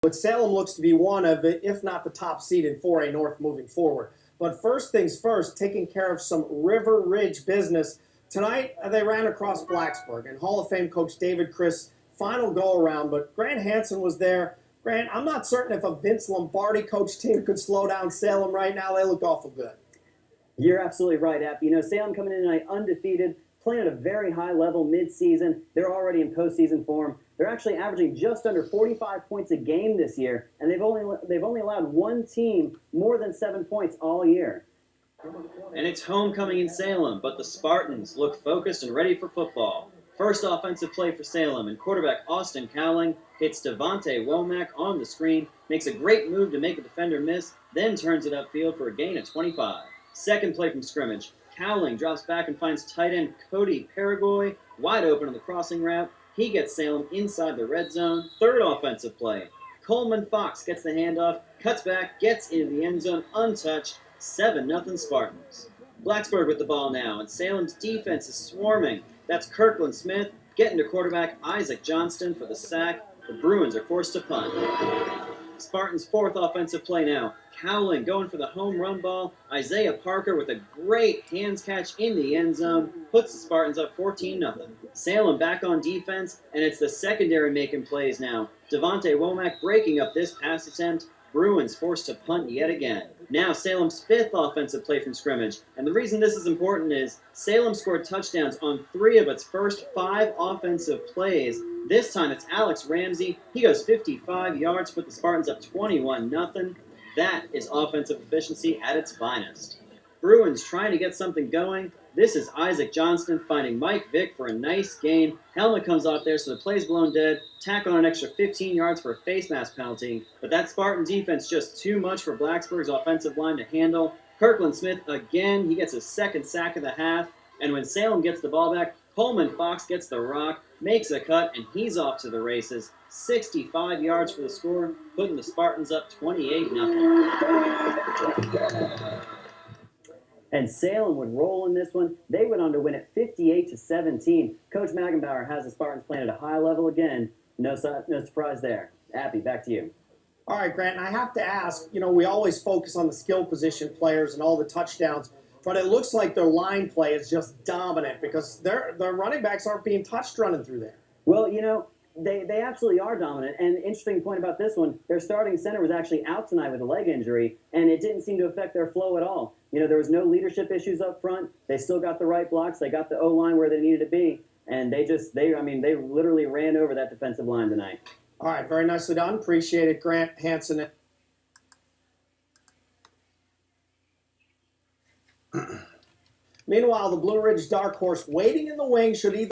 But Salem looks to be one of, if not the top seed in 4A North moving forward. But first things first, taking care of some River Ridge business. Tonight, they ran across Blacksburg, and Hall of Fame coach David Chris, final go-around, but Grant Hansen was there. Grant, I'm not certain if a Vince Lombardi coach team could slow down Salem right now. They look awful good. You're absolutely right, App. You know, Salem coming in tonight undefeated, playing at a very high level mid-season. They're already in postseason form. They're actually averaging just under 45 points a game this year, and they've only allowed one team more than 7 points all year. And it's homecoming in Salem, but the Spartans look focused and ready for football. First offensive play for Salem, and quarterback Austin Cowling hits Devontae Womack on the screen, makes a great move to make a defender miss, then turns it upfield for a gain of 25. Second play from scrimmage, Cowling drops back and finds tight end Cody Paragoy wide open on the crossing route. He gets Salem inside the red zone. Third offensive play, Coleman Fox gets the handoff, cuts back, gets into the end zone untouched. 7-0 Spartans. Blacksburg with the ball now, and Salem's defense is swarming. That's Kirkland Smith getting to quarterback Isaac Johnston for the sack. The Bruins are forced to punt. Spartans' fourth offensive play now. Cowling going for the home run ball. Isaiah Parker with a great hands catch in the end zone puts the Spartans up 14-0. Salem back on defense, and it's the secondary making plays now. Devontae Womack breaking up this pass attempt. Bruins forced to punt yet again. Now Salem's fifth offensive play from scrimmage. And the reason this is important is Salem scored touchdowns on 3 of its first 5 offensive plays. This time it's Alex Ramsey. He goes 55 yards, put the Spartans up 21-0. That is offensive efficiency at its finest. Bruins trying to get something going. This is Isaac Johnston finding Mike Vick for a nice gain. Helmet comes off there, so the play's blown dead. Tack on an extra 15 yards for a face mask penalty. But that Spartan defense just too much for Blacksburg's offensive line to handle. Kirkland Smith again, he gets his second sack of the half. And when Salem gets the ball back, Coleman Fox gets the rock, makes a cut, and he's off to the races. 65 yards for the score, putting the Spartans up 28-0. And Salem would roll in this one. They went on to win it 58-17. Coach Magenbauer has the Spartans playing at a high level again. No surprise there. Appy, back to you. All right, Grant, and I have to ask, you know, we always focus on the skill position players and all the touchdowns, but it looks like their line play is just dominant because their running backs aren't being touched running through there. Well, you know, they absolutely are dominant. And interesting point about this one, their starting center was actually out tonight with a leg injury, and it didn't seem to affect their flow at all. You know, there was no leadership issues up front. They still got the right blocks. They got the O-line where they needed to be. And they literally ran over that defensive line tonight. All right, very nicely done. Appreciate it, Grant Hansen. Meanwhile, the Blue Ridge Dark Horse waiting in the wings should either